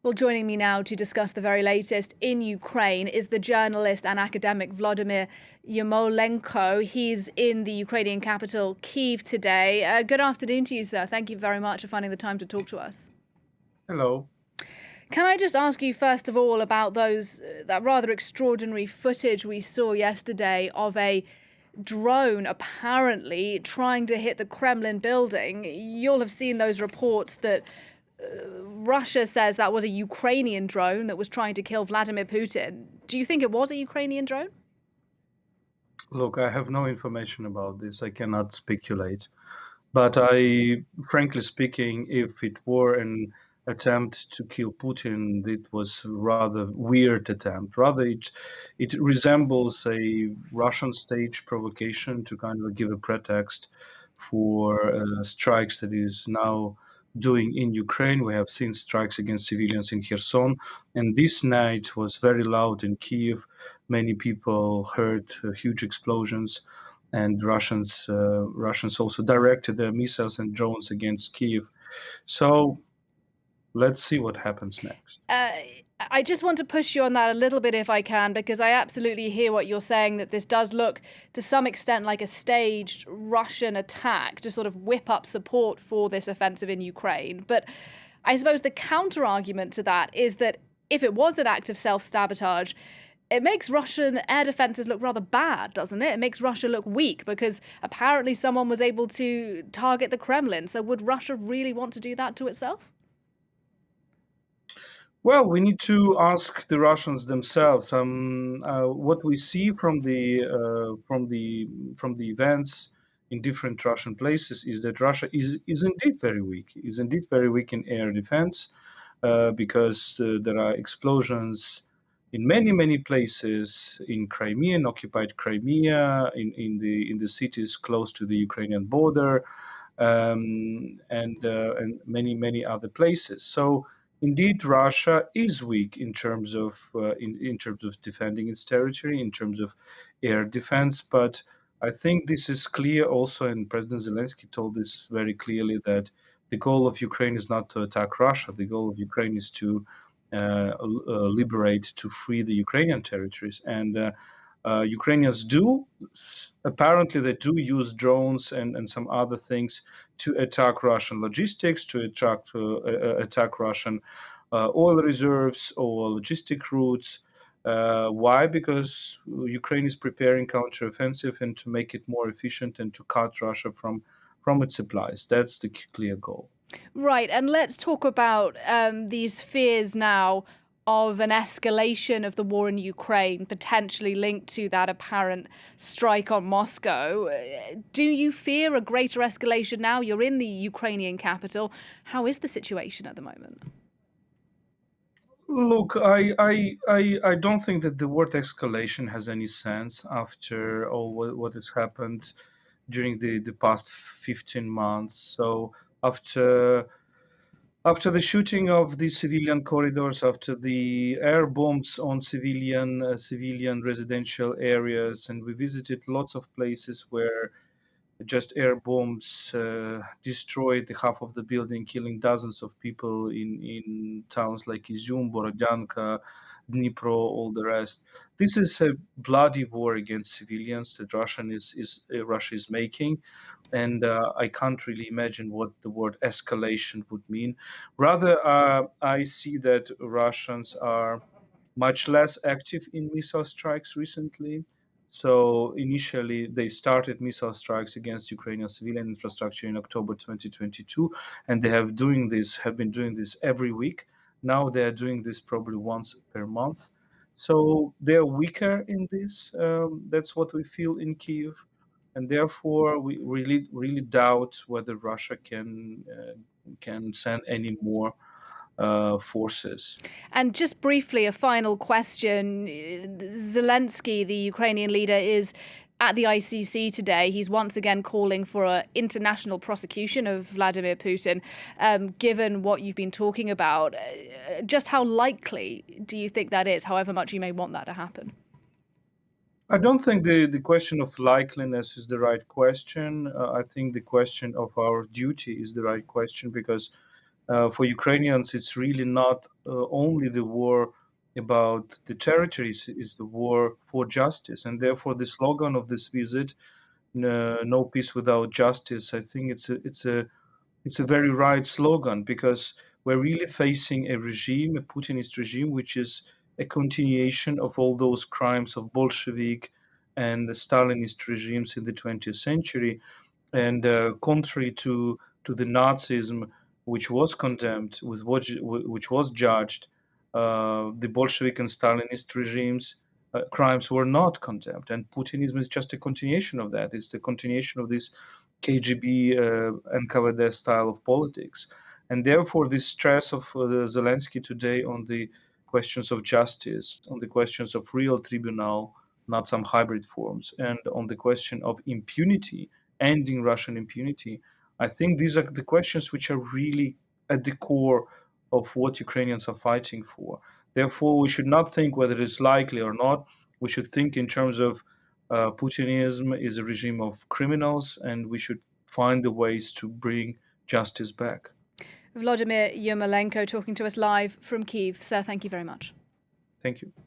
Well, joining me now to discuss the very latest in Ukraine is the journalist and academic Volodymyr Yermolenko. He's in the Ukrainian capital, Kyiv, today. Good afternoon to you, sir. Thank you very much for finding the time to talk to us. Hello. Can I just ask you, first of all, about that rather extraordinary footage we saw yesterday of a drone apparently trying to hit the Kremlin building? You'll have seen those reports that Russia says that was a Ukrainian drone that was trying to kill Vladimir Putin. Do you think it was a Ukrainian drone? Look, I have no information about this. I cannot speculate. But frankly speaking, if it were an attempt to kill Putin, it was rather weird attempt. Rather, it resembles a Russian stage provocation to kind of give a pretext for strikes that is now doing in Ukraine. We have seen strikes against civilians in Kherson, and this night was very loud in Kyiv. Many people heard huge explosions, and Russians also directed their missiles and drones against Kyiv. So let's see what happens next. I just want to push you on that a little bit if I can, because I absolutely hear what you're saying, that this does look to some extent like a staged Russian attack to sort of whip up support for this offensive in Ukraine. But I suppose the counter argument to that is that if it was an act of self-sabotage, it makes Russian air defenses look rather bad, doesn't it? It makes Russia look weak because apparently someone was able to target the Kremlin. So would Russia really want to do that to itself? Well, we need to ask the Russians themselves. What we see from the events in different Russian places is that Russia is indeed very weak. Is indeed very weak in air defense because there are explosions in many places in Crimea, in occupied Crimea, in the cities close to the Ukrainian border, and many other places. So. Indeed, Russia is weak in terms of in terms of defending its territory, in terms of air defense. But I think this is clear also, and President Zelensky told this very clearly, that the goal of Ukraine is not to attack Russia. The goal of Ukraine is to liberate, to free the Ukrainian territories. And Ukrainians apparently they do use drones and some other things to attack Russian logistics, to attack Russian oil reserves or logistic routes. Why? Because Ukraine is preparing counteroffensive and to make it more efficient and to cut Russia from its supplies. That's the clear goal. Right, and let's talk about these fears now of an escalation of the war in Ukraine, potentially linked to that apparent strike on Moscow. Do you fear a greater escalation now? You're in the Ukrainian capital. How is the situation at the moment? Look, I don't think that the word escalation has any sense after all what has happened during the past 15 months. So after the shooting of the civilian corridors, after the air bombs on civilian residential areas, and we visited lots of places where just air bombs destroyed the half of the building, killing dozens of people in towns like Izum, Borodyanka, Dnipro, all the rest. This is a bloody war against civilians that Russia is making, and I can't really imagine what the word escalation would mean. Rather, I see that Russians are much less active in missile strikes recently. So initially, they started missile strikes against Ukrainian civilian infrastructure in October 2022, and they have been doing this every week. Now they are doing this probably once per month. So they are weaker in this. That's what we feel in Kyiv, and therefore we really doubt whether Russia can send any more forces. And just briefly, a final question. Zelensky, the Ukrainian leader, is at the ICC today. He's once again calling for an international prosecution of Vladimir Putin. Given what you've been talking about, just how likely do you think that is, however much you may want that to happen? I don't think the question of likeliness is the right question. I think the question of our duty is the right question, because For Ukrainians, it's really not only the war about the territories, it's the war for justice. And therefore, the slogan of this visit, no peace without justice, I think it's a very right slogan, because we're really facing a regime, a Putinist regime, which is a continuation of all those crimes of Bolshevik and Stalinist regimes in the 20th century. And contrary to the Nazism, which was condemned, which was judged, the Bolshevik and Stalinist regimes crimes were not condemned, and Putinism is just a continuation of that. It's the continuation of this KGB NKVD style of politics, and therefore this stress of Zelensky today on the questions of justice, on the questions of real tribunal, not some hybrid forms, and on the question of impunity, ending Russian impunity. I think these are the questions which are really at the core of what Ukrainians are fighting for. Therefore, we should not think whether it's likely or not. We should think in terms of Putinism is a regime of criminals, and we should find the ways to bring justice back. Volodymyr Yermolenko talking to us live from Kyiv. Sir, thank you very much. Thank you.